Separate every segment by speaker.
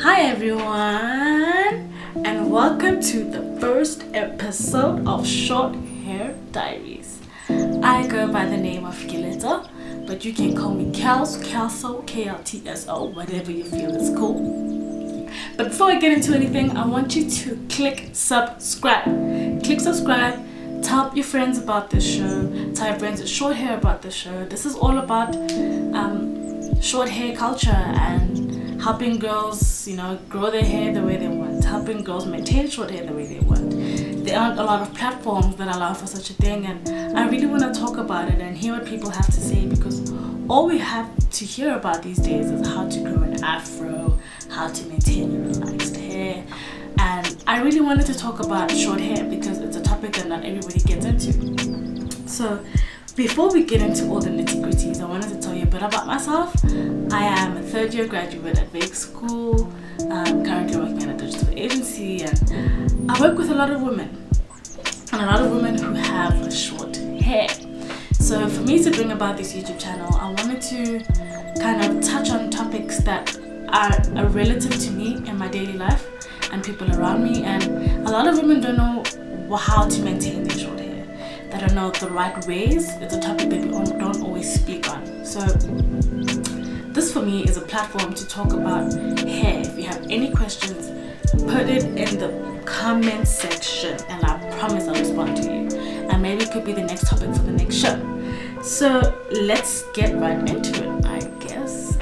Speaker 1: Hi everyone, and welcome to the first episode of Short Hair Diaries. I go by the name of Gileta, but you can call me Kels, Kelso, KLTSO, whatever you feel is cool. But before I get into anything, I want you to click subscribe. Click subscribe, tell your friends about this show, tell your friends with short hair about this show. This is all about short hair culture and helping girls, grow their hair the way they want, helping girls maintain short hair the way they want. There aren't a lot of platforms that allow for such a thing, and I really want to talk about it and hear what people have to say, because all we have to hear about these days is how to grow an afro, how to maintain your relaxed hair. And I really wanted to talk about short hair because it's a topic that not everybody gets into. So before we get into all the nitty-gritties, I wanted to tell you a bit about myself. I am a third-year graduate at Bake School. I'm currently working at a digital agency, and I work with a lot of women. And a lot of women who have short hair. So for me to bring about this YouTube channel, I wanted to kind of touch on topics that are relative to me in my daily life and people around me. And a lot of women don't know how to maintain their short hair. They don't know the right ways. It's a topic that we don't always speak on. So this for me is a platform to talk about hair. If you have any questions, put it in the comment section and I promise I'll respond to you. And maybe it could be the next topic for the next show. So let's get right into it, I guess.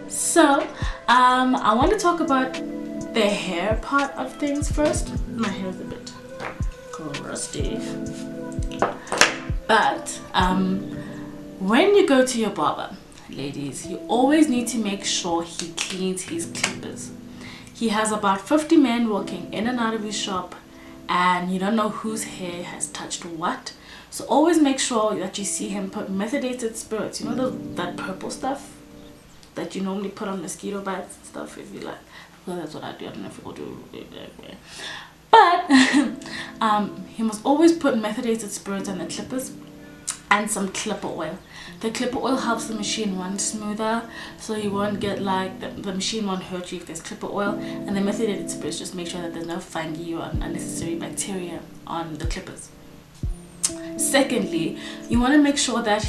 Speaker 1: So I want to talk about the hair part of things first. My hair is a bit rusty, but when you go to your barber, ladies, you always need to make sure he cleans his clippers. He has about 50 men walking in and out of his shop, and you don't know whose hair has touched what. So always make sure that you see him put methylated spirits, that purple stuff that you normally put on mosquito bites and stuff. If you like, well, that's what I do. I don't know if people do it that way. But he must always put methylated spirits on the clippers and some clipper oil. The clipper oil helps the machine run smoother, so you won't get like the machine won't hurt you if there's clipper oil. And the methylated spirits just make sure that there's no fungi or unnecessary bacteria on the clippers. Secondly, you want to make sure that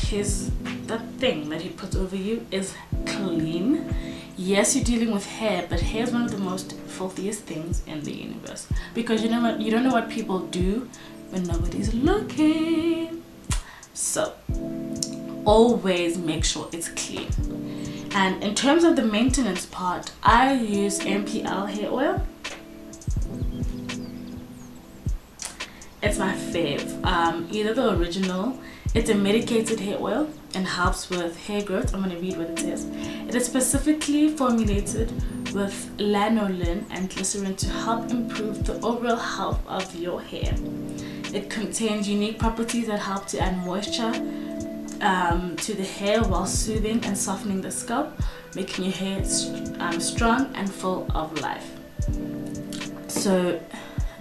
Speaker 1: that thing that he puts over you is clean. Yes, you're dealing with hair, but hair is one of the most filthiest things in the universe, because you don't know what people do when nobody's looking. So always make sure it's clean. And in terms of the maintenance part, I use MPL hair oil. It's my fave. Either the original, it's a medicated hair oil and helps with hair growth. I'm going to read what it says. It is specifically formulated with lanolin and glycerin to help improve the overall health of your hair. It contains unique properties that help to add moisture to the hair while soothing and softening the scalp, making your hair strong and full of life. So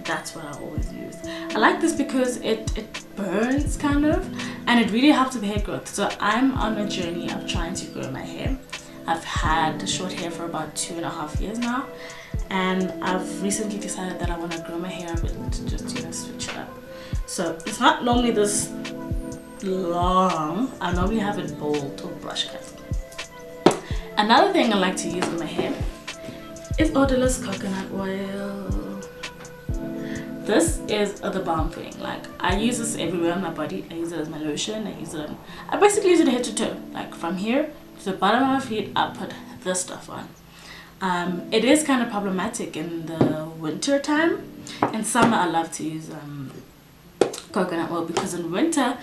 Speaker 1: that's what I always use. I like this because it burns kind of, and it really helps with hair growth. So I'm on a journey of trying to grow my hair. I've had short hair for about 2.5 years now, and I've recently decided that I want to grow my hair a bit to just switch it up. So it's not normally this long. I normally have it bald or brush cut. Another thing I like to use in my hair is odorless coconut oil. This is the bomb thing. Like, I use this everywhere on my body. I use it as my lotion. I basically use it head to toe. Like from here to the bottom of my feet, I put this stuff on. It is kind of problematic in the winter time. In summer, I love to use coconut oil, because in winter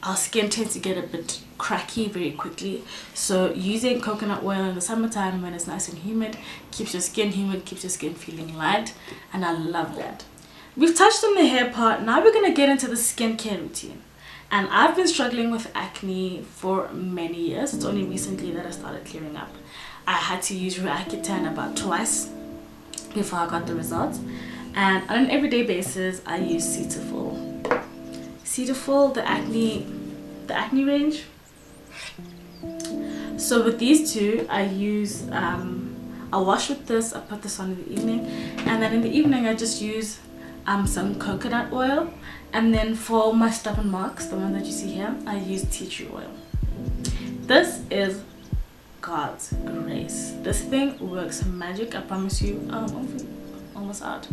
Speaker 1: our skin tends to get a bit cracky very quickly. So using coconut oil in the summertime when it's nice and humid keeps your skin humid, keeps your skin feeling light, and I love that. We've touched on the hair part. Now we're going to get into the skincare routine. And I've been struggling with acne for many years. It's only recently that I started clearing up. I had to use Roaccutane about twice before I got the results. And on an everyday basis, I use Cetaphil. Cetaphil, the acne range. So with these two, I use I wash with this, I put this on in the evening, and then in the evening I just use some coconut oil, and then for my stubborn marks, the one that you see here, I use tea tree oil. This is God's grace. This thing works magic, I promise you. Almost out.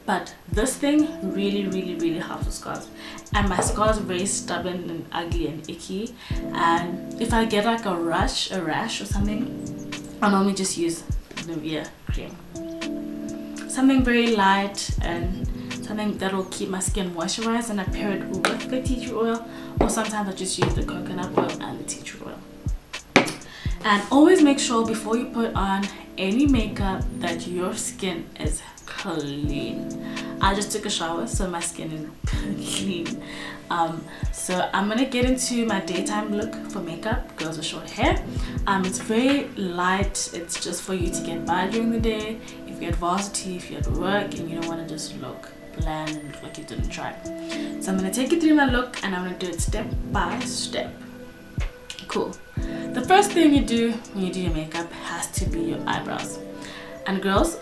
Speaker 1: But this thing really helps with scars, and my scars are very stubborn and ugly and icky, and if I get like a rash or something, I normally just use Nivea cream, something very light and something that will keep my skin moisturized, and I pair it with the tea tree oil, or sometimes I just use the coconut oil and the tea tree oil. And always make sure before you put on any makeup that your skin is clean. I just took a shower, so my skin is clean. So I'm gonna get into my daytime look for makeup, girls with short hair. It's very light, it's just for you to get by during the day, if you're at varsity, if you're at work and you don't want to just look bland and look like you didn't try. So I'm gonna take you through my look, and I'm gonna do it step by step. Cool. The first thing you do when you do your makeup has to be your eyebrows. And girls,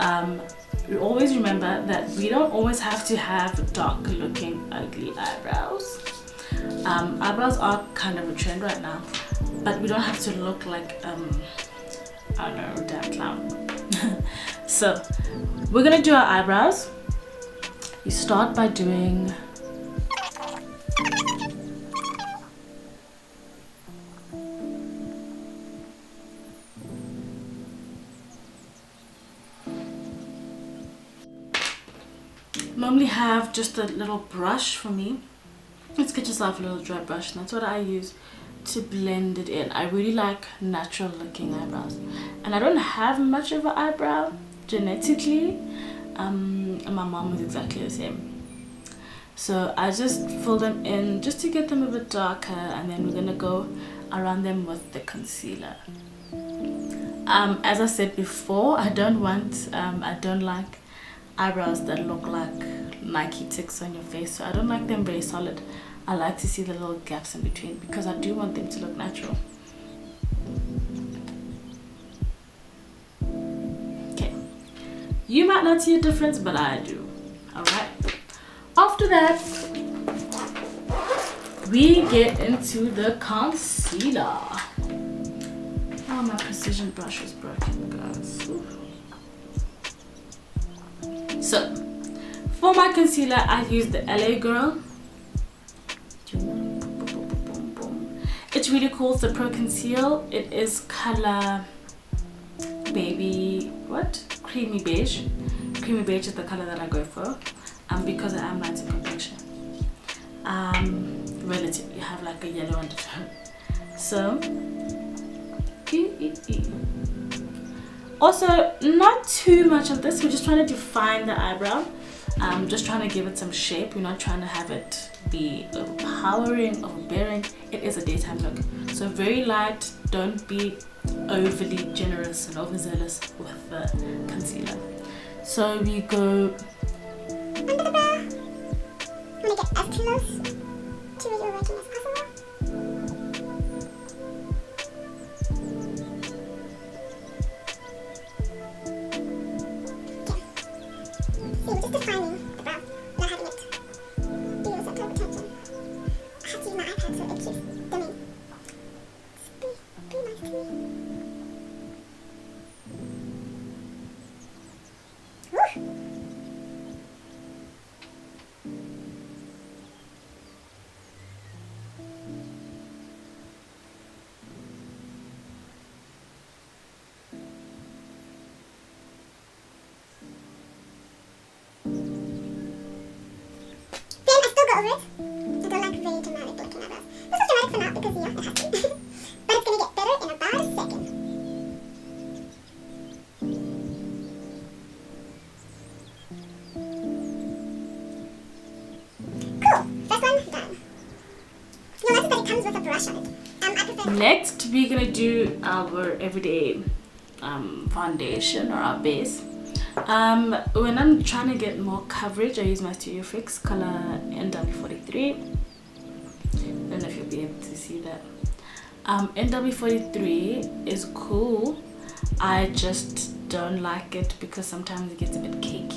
Speaker 1: you always remember that we don't always have to have dark looking ugly eyebrows. Eyebrows are kind of a trend right now, but we don't have to look like I don't know, a damn clown. So we're gonna do our eyebrows. You start by doing normally have just a little brush for me. Let's get yourself a little dry brush, and that's what I use to blend it in. I really like natural looking eyebrows, and I don't have much of an eyebrow genetically, and my mom was exactly the same, so I just fill them in just to get them a bit darker, and then we're gonna go around them with the concealer. As I said before, I don't like eyebrows that look like Nike ticks on your face, so I don't like them very solid. I like to see the little gaps in between because I do want them to look natural. Okay, you might not see a difference, but I do. Alright, after that we get into the concealer. Oh, my precision brush is broken, guys. Oof. So for my concealer, I use the LA Girl. It's really cool. It's the Pro Conceal. It is color creamy beige. Creamy beige is the color that I go for, because I am light in complexion. Relatively, you have like a yellow undertone. So also, not too much of this. We're just trying to define the eyebrow. Just trying to give it some shape. We're not trying to have it be overpowering, overbearing. It is a daytime look, so very light. Don't be overly generous and overzealous with the concealer. So we go under the brow. I'm gonna get as close to where you're working as possible. We're just defining the brow, not having it be a circle of attention. I have to use my iPad so it keeps dimming. Be nice to me. Woo! Over it. I don't like very dramatic looking eyebrows. This is dramatic for now because it has to. But it's gonna get better in about a second. Cool. First one done. You'll notice that it comes with a brush on it. I prefer. Next, we're gonna do our everyday foundation or our base. When I'm trying to get more coverage, I use my Studio Fix color NW43. I don't know if you'll be able to see that. NW43 is cool. I just don't like it because sometimes it gets a bit cakey.